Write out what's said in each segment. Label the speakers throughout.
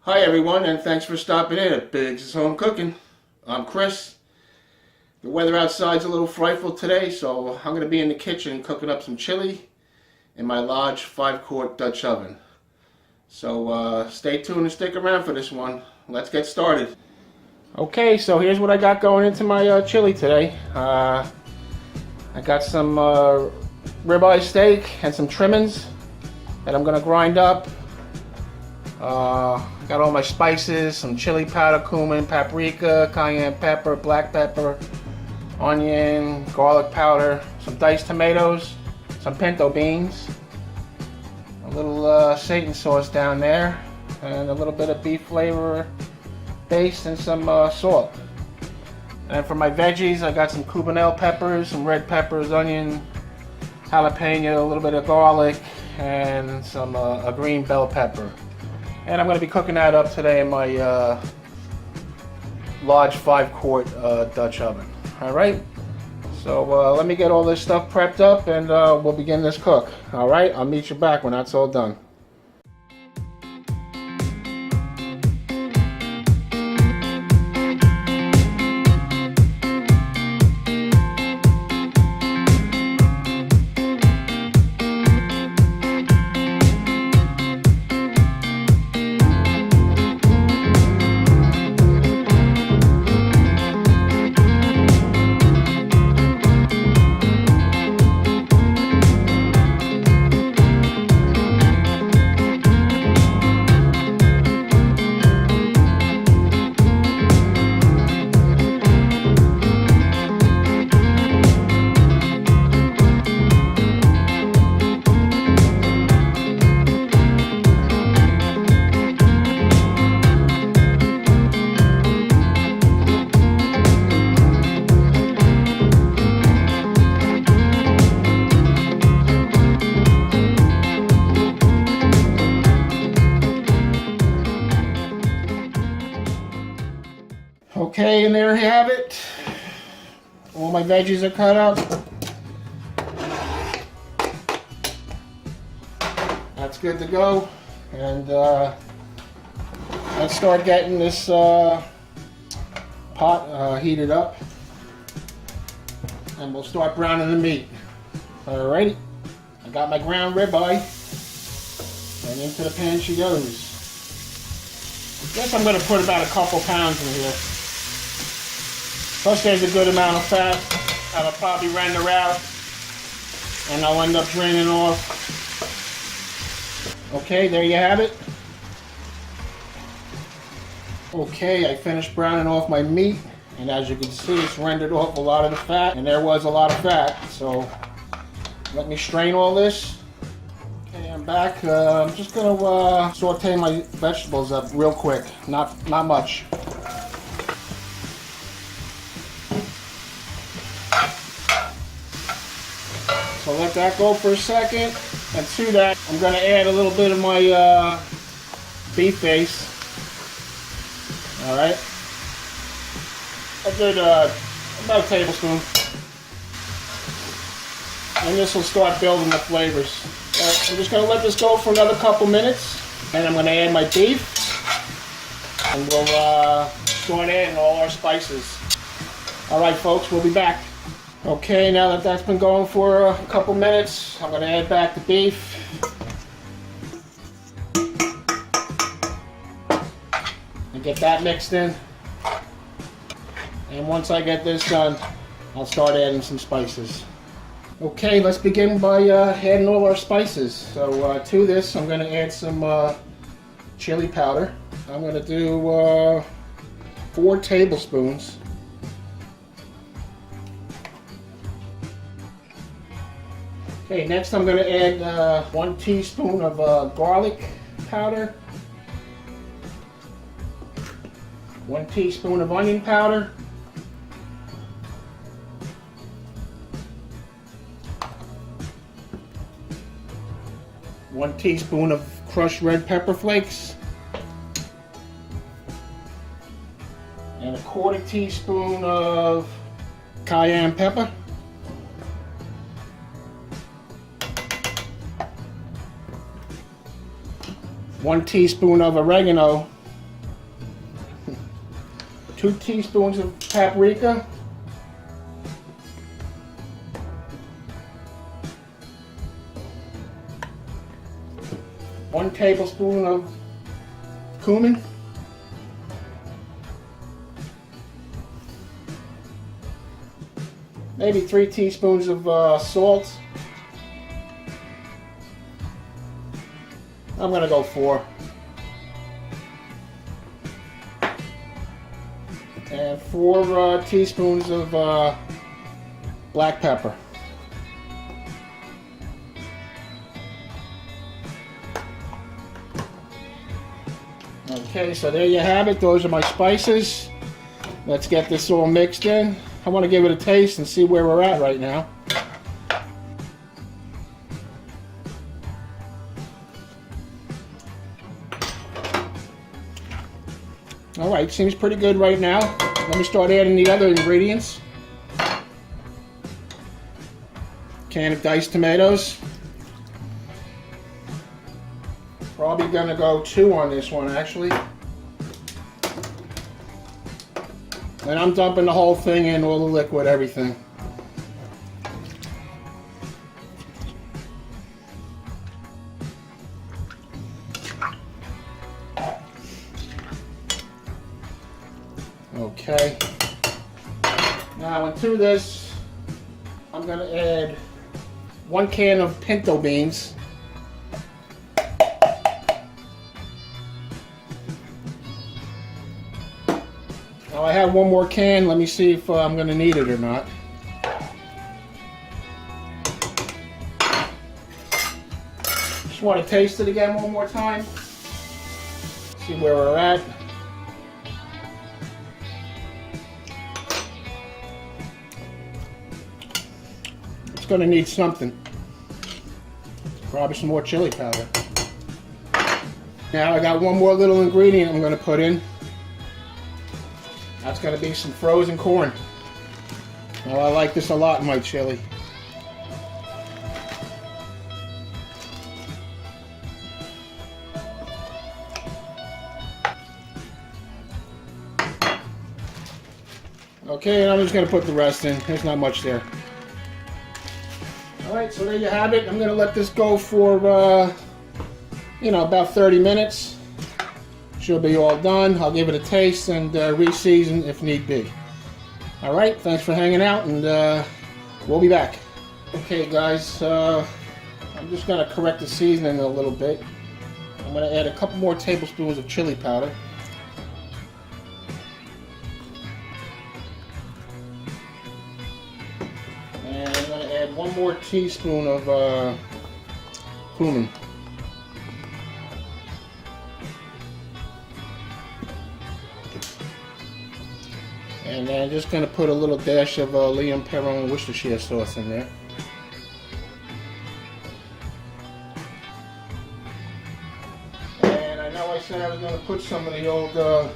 Speaker 1: Hi everyone, and thanks for stopping in at Biggs' Home Cooking. I'm Chris. The weather outside's a little frightful today, so I'm going to be in the kitchen cooking up some chili in my large 5-quart Dutch oven. So stay tuned and stick around for this one. Let's get started. Okay, so here's what I got going into my chili today. I got some ribeye steak and some trimmings that I'm going to grind up. Got all my spices, some chili powder, cumin, paprika, cayenne pepper, black pepper, onion, garlic powder, some diced tomatoes, some pinto beans, a little Satan sauce down there, and a little bit of beef flavor base and some salt. And for my veggies, I got some cubanelle peppers, some red peppers, onion, jalapeno, a little bit of garlic, and some a green bell pepper. And I'm going to be cooking that up today in my large 5-quart Dutch oven. Alright, so let me get all this stuff prepped up and we'll begin this cook. Alright, I'll meet you back when that's all done. Okay, and there you have it. All my veggies are cut up. That's good to go. And let's start getting this pot heated up. And we'll start browning the meat. Alrighty. I got my ground ribeye. And into the pan she goes. I guess I'm going to put about a couple pounds in here. Plus there's a good amount of fat that'll probably render out and I'll end up draining off. Okay, there you have it. Okay, I finished browning off my meat, and as you can see it's rendered off a lot of the fat, and there was a lot of fat, so let me strain all this. Okay, I'm back. I'm just going to saute my vegetables up real quick, not much. So let that go for a second, and to that I'm going to add a little bit of my beef base. Alright, about a tablespoon, and this will start building the flavors. I'm just going to let this go for another couple minutes, and I'm going to add my beef, and we'll start adding all our spices. Alright folks, we'll be back. Okay, now that that's been going for a couple minutes, I'm going to add back the beef. And get that mixed in. And once I get this done, I'll start adding some spices. Okay, let's begin by adding all our spices. So to this, I'm going to add some chili powder. I'm going to do 4 tablespoons. Okay, next I'm going to add 1 teaspoon of garlic powder, 1 teaspoon of onion powder, 1 teaspoon of crushed red pepper flakes, and 1/4 teaspoon of cayenne pepper. 1 teaspoon of oregano, 2 teaspoons of paprika. 1 tablespoon of cumin. Maybe 3 teaspoons of salt. I'm gonna go 4. And 4 teaspoons of black pepper. Okay, so there you have it. Those are my spices. Let's get this all mixed in. I want to give it a taste and see where we're at right now. Alright, seems pretty good right now. Let me start adding the other ingredients. Can of diced tomatoes. Probably gonna go 2 on this one actually. And I'm dumping the whole thing in, all the liquid, everything. Okay. Now into this, I'm gonna add 1 can of pinto beans. Now I have 1 more can. Let me see if I'm going to need it or not. Just want to taste it again one more time. See where we're at. It's going to need something. Probably some more chili powder. Now I got 1 more little ingredient I'm going to put in. That's going to be some frozen corn. Well, I like this a lot in my chili. Okay, and I'm just going to put the rest in. There's not much there. Alright, so there you have it. I'm going to let this go for, about 30 minutes. Should be all done. I'll give it a taste and re-season if need be. Alright, thanks for hanging out, and we'll be back. Okay guys, I'm just going to correct the seasoning a little bit. I'm going to add a couple more tablespoons of chili powder. And I'm going to add 1 more teaspoon of cumin. And then I'm just going to put a little dash of Liam Perron Worcestershire sauce in there. And I know I said I was going to put some of the old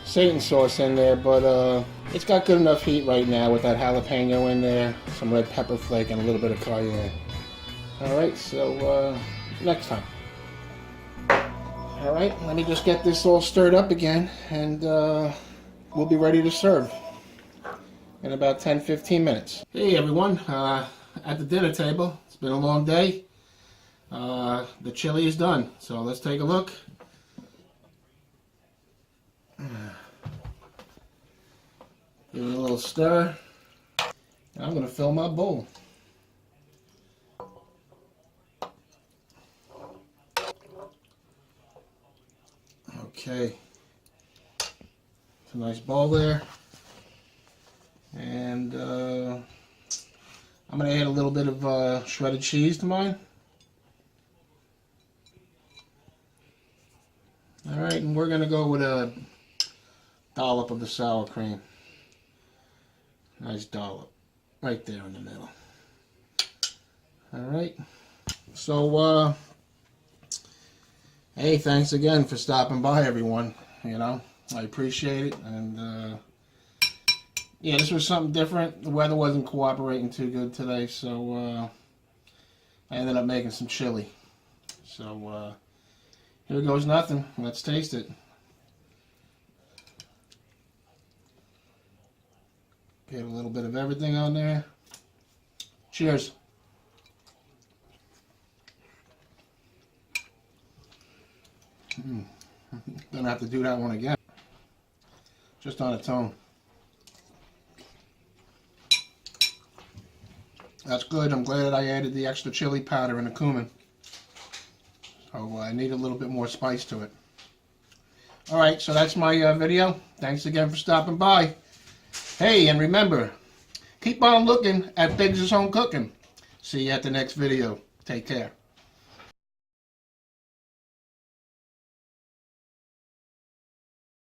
Speaker 1: Satan sauce in there, but it's got good enough heat right now with that jalapeno in there, some red pepper flake, and a little bit of cayenne. Alright, so next time. Alright, let me just get this all stirred up again, and we'll be ready to serve in about 10-15 minutes. Hey everyone, at the dinner table. It's been a long day. The chili is done, so let's take a look. Give it a little stir. I'm going to fill my bowl. Okay. It's a nice bowl there. And I'm going to add a little bit of shredded cheese to mine. Alright, and we're going to go with a dollop of the sour cream. Nice dollop. Right there in the middle. Alright. So, hey, thanks again for stopping by, everyone. You know, I appreciate it. And, yeah, this was something different. The weather wasn't cooperating too good today, so I ended up making some chili. So, here goes nothing. Let's taste it. Get a little bit of everything on there. Cheers. Gonna have to do that one again. Just on its own. That's good. I'm glad that I added the extra chili powder and the cumin. So I need a little bit more spice to it. Alright, so that's my video. Thanks again for stopping by. Hey, and remember, keep on looking at Biggs' Home Cooking. See you at the next video. Take care.